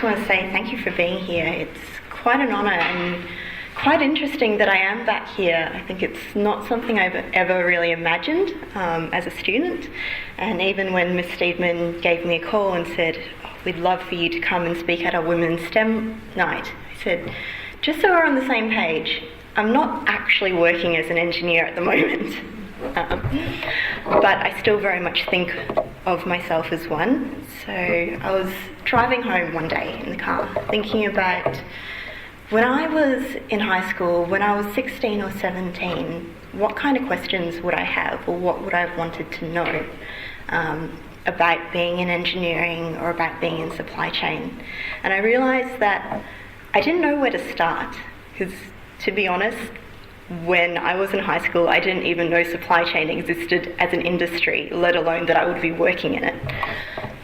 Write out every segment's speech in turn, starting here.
want to say thank you for being here. It's quite an honour and quite interesting that I am back here. I think it's not something I've ever really imagined as a student. And even when Ms. Steedman gave me a call and said, we'd love for you to come and speak at our Women's STEM night, I said, just so we're on the same page, I'm not actually working as an engineer at the moment. But I still very much think of myself as one. So I was driving home one day in the car thinking about when I was in high school, when I was 16 or 17, what kind of questions would I have, or what would I have wanted to know about being in engineering or about being in supply chain. And I realised that I didn't know where to start, because to be honest, when I was in high school, I didn't even know supply chain existed as an industry, let alone that I would be working in it.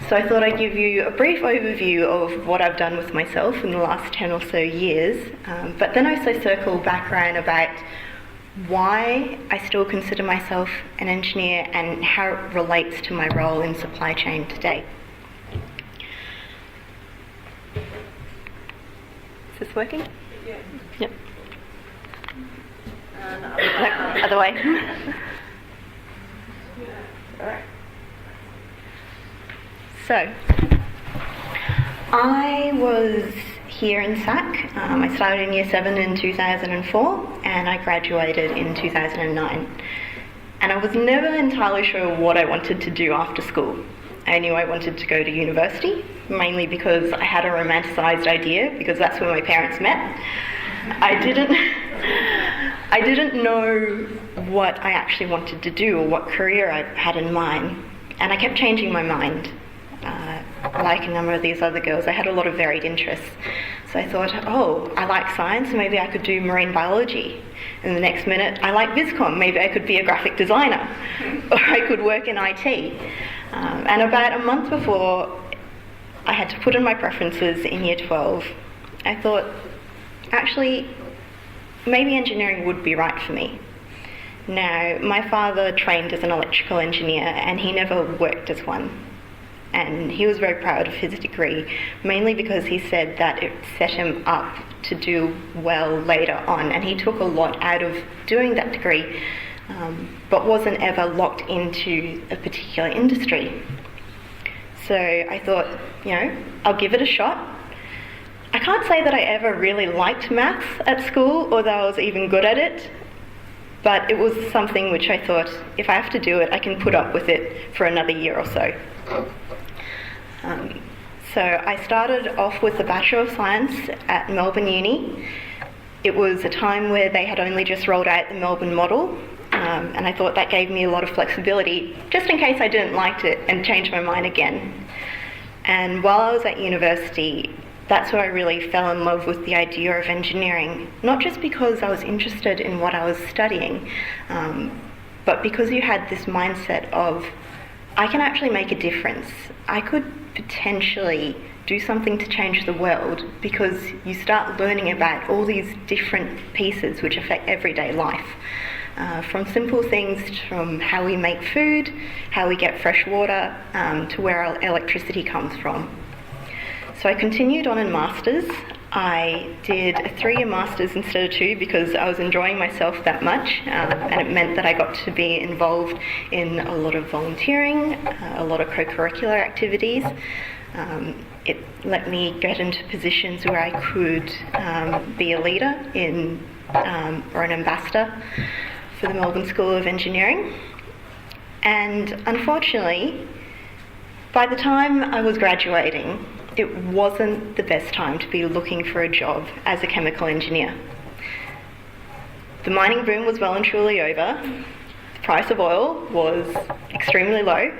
So I thought I'd give you a brief overview of what I've done with myself in the last 10 or so years, but then also circle back around about why I still consider myself an engineer and how it relates to my role in supply chain today. Is this working? Yeah. Yep. Other way. Alright. So, I was here in SAC. I started in Year 7 in 2004 and I graduated in 2009. And I was never entirely sure what I wanted to do after school. I knew I wanted to go to university, mainly because I had a romanticised idea, because that's where my parents met. I didn't know what I actually wanted to do or what career I had in mind. And I kept changing my mind. Like a number of these other girls, I had a lot of varied interests. So I thought, oh, I like science, maybe I could do marine biology. And the next minute, I like Viscom, maybe I could be a graphic designer. Or I could work in IT. And about a month before I had to put in my preferences in Year 12, I thought, actually, maybe engineering would be right for me. Now, my father trained as an electrical engineer and he never worked as one. And he was very proud of his degree, mainly because he said that it set him up to do well later on. And he took a lot out of doing that degree, but wasn't ever locked into a particular industry. So I thought, I'll give it a shot. I can't say that I ever really liked maths at school, or that I was even good at it, but it was something which I thought, if I have to do it, I can put up with it for another year or so. So I started off with the Bachelor of Science at Melbourne Uni. It was a time where they had only just rolled out the Melbourne model, and I thought that gave me a lot of flexibility, just in case I didn't like it and changed my mind again. And while I was at university, that's where I really fell in love with the idea of engineering, not just because I was interested in what I was studying, but because you had this mindset of, I can actually make a difference. I could potentially do something to change the world, because you start learning about all these different pieces which affect everyday life. From simple things from how we make food, how we get fresh water, to where our electricity comes from. So I continued on in masters. I did a 3-year masters instead of 2 because I was enjoying myself that much, and it meant that I got to be involved in a lot of volunteering, a lot of co-curricular activities. It let me get into positions where I could be a leader in or an ambassador for the Melbourne School of Engineering. And unfortunately, by the time I was graduating, it wasn't the best time to be looking for a job as a chemical engineer. The mining boom was well and truly over. The price of oil was extremely low.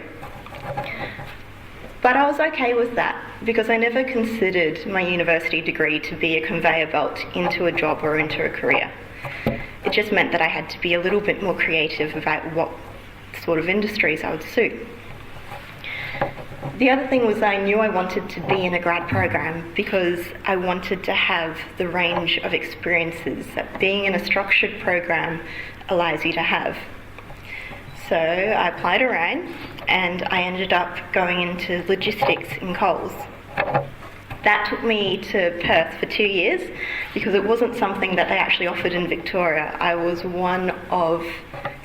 But I was okay with that because I never considered my university degree to be a conveyor belt into a job or into a career. It just meant that I had to be a little bit more creative about what sort of industries I would suit. The other thing was I knew I wanted to be in a grad program because I wanted to have the range of experiences that being in a structured program allows you to have. So I applied around and I ended up going into logistics in Coles. That took me to Perth for 2 years because it wasn't something that they actually offered in Victoria. I was one of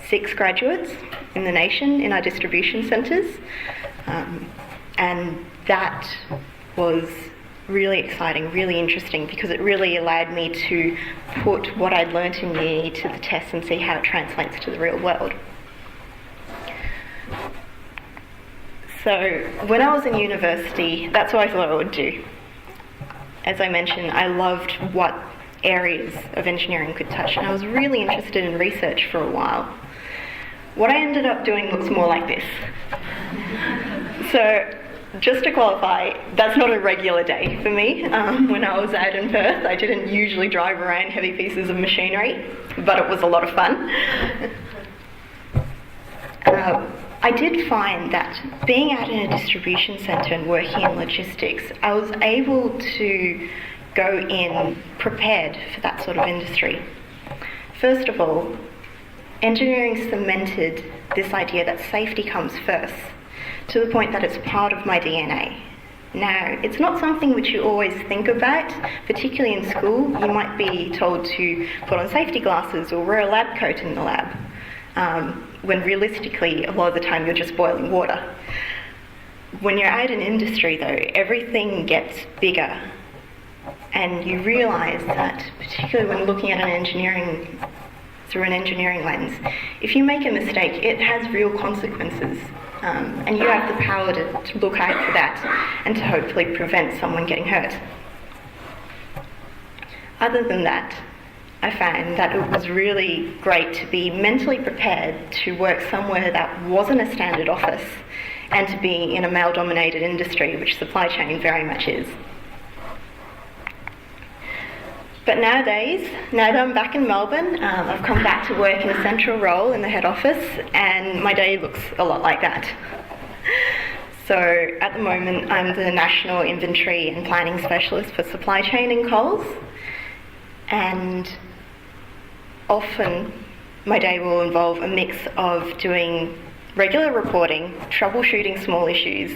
6 graduates in the nation in our distribution centres, and that was really exciting, really interesting, because it really allowed me to put what I'd learnt in uni to the test and see how it translates to the real world. So when I was in university, that's what I thought I would do. As I mentioned, I loved what areas of engineering could touch, and I was really interested in research for a while. What I ended up doing looks more like this. So, just to qualify, that's not a regular day for me. When I was out in Perth, I didn't usually drive around heavy pieces of machinery, but it was a lot of fun. I did find that being out in a distribution centre and working in logistics, I was able to go in prepared for that sort of industry. First of all, engineering cemented this idea that safety comes first, to the point that it's part of my DNA. Now, it's not something which you always think about, particularly in school. You might be told to put on safety glasses or wear a lab coat in the lab, when realistically, a lot of the time you're just boiling water. When you're out in industry though, everything gets bigger, and you realise that, particularly when looking at through an engineering lens, if you make a mistake, it has real consequences. And you have the power to look out for that and to hopefully prevent someone getting hurt. Other than that, I found that it was really great to be mentally prepared to work somewhere that wasn't a standard office and to be in a male-dominated industry, which supply chain very much is. But nowadays, now that I'm back in Melbourne, I've come back to work in a central role in the head office, and my day looks a lot like that. So at the moment, I'm the National Inventory and Planning Specialist for Supply Chain in Coles, and often my day will involve a mix of doing regular reporting, troubleshooting small issues,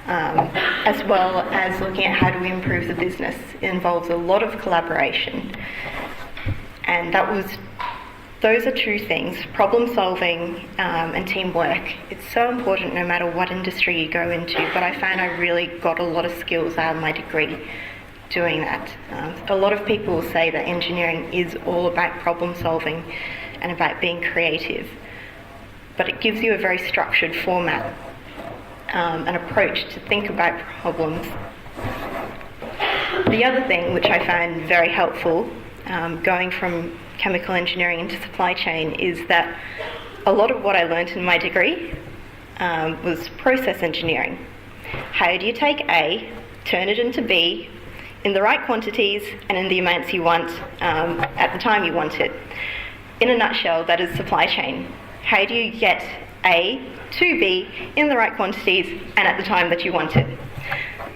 as well as looking at how do we improve the business. It involves a lot of collaboration. And those are 2 things, problem solving and teamwork. It's so important no matter what industry you go into, but I found I really got a lot of skills out of my degree doing that. A lot of people say that engineering is all about problem solving and about being creative, but it gives you a very structured format, an approach to think about problems. The other thing which I found very helpful, going from chemical engineering into supply chain, is that a lot of what I learnt in my degree was process engineering. How do you take A, turn it into B, in the right quantities and in the amounts you want at the time you want it? In a nutshell, that is supply chain. How do you get A to B in the right quantities and at the time that you want it?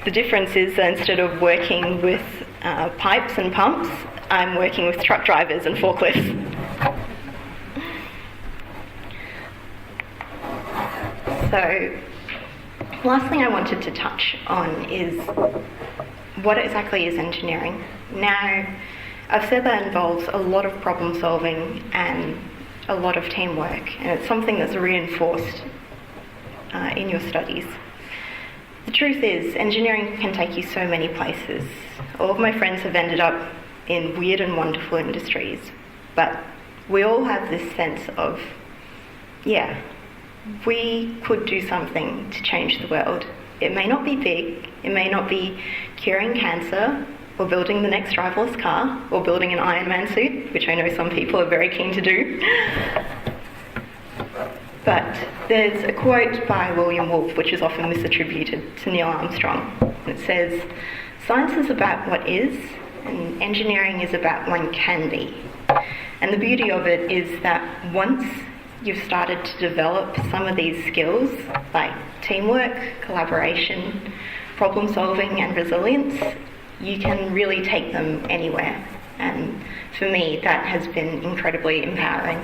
The difference is that instead of working with pipes and pumps, I'm working with truck drivers and forklifts. So, last thing I wanted to touch on is what exactly is engineering. Now, I've said that involves a lot of problem solving and a lot of teamwork, and it's something that's reinforced in your studies. The truth is, engineering can take you so many places. All of my friends have ended up in weird and wonderful industries, but we all have this sense of, yeah, we could do something to change the world. It may not be big, it may not be curing cancer, or building the next driverless car, or building an Iron Man suit, which I know some people are very keen to do. But there's a quote by William Wolfe, which is often misattributed to Neil Armstrong. It says, "Science is about what is, and engineering is about what can be." And the beauty of it is that once you've started to develop some of these skills, like teamwork, collaboration, problem solving and resilience, you can really take them anywhere. And for me, that has been incredibly empowering.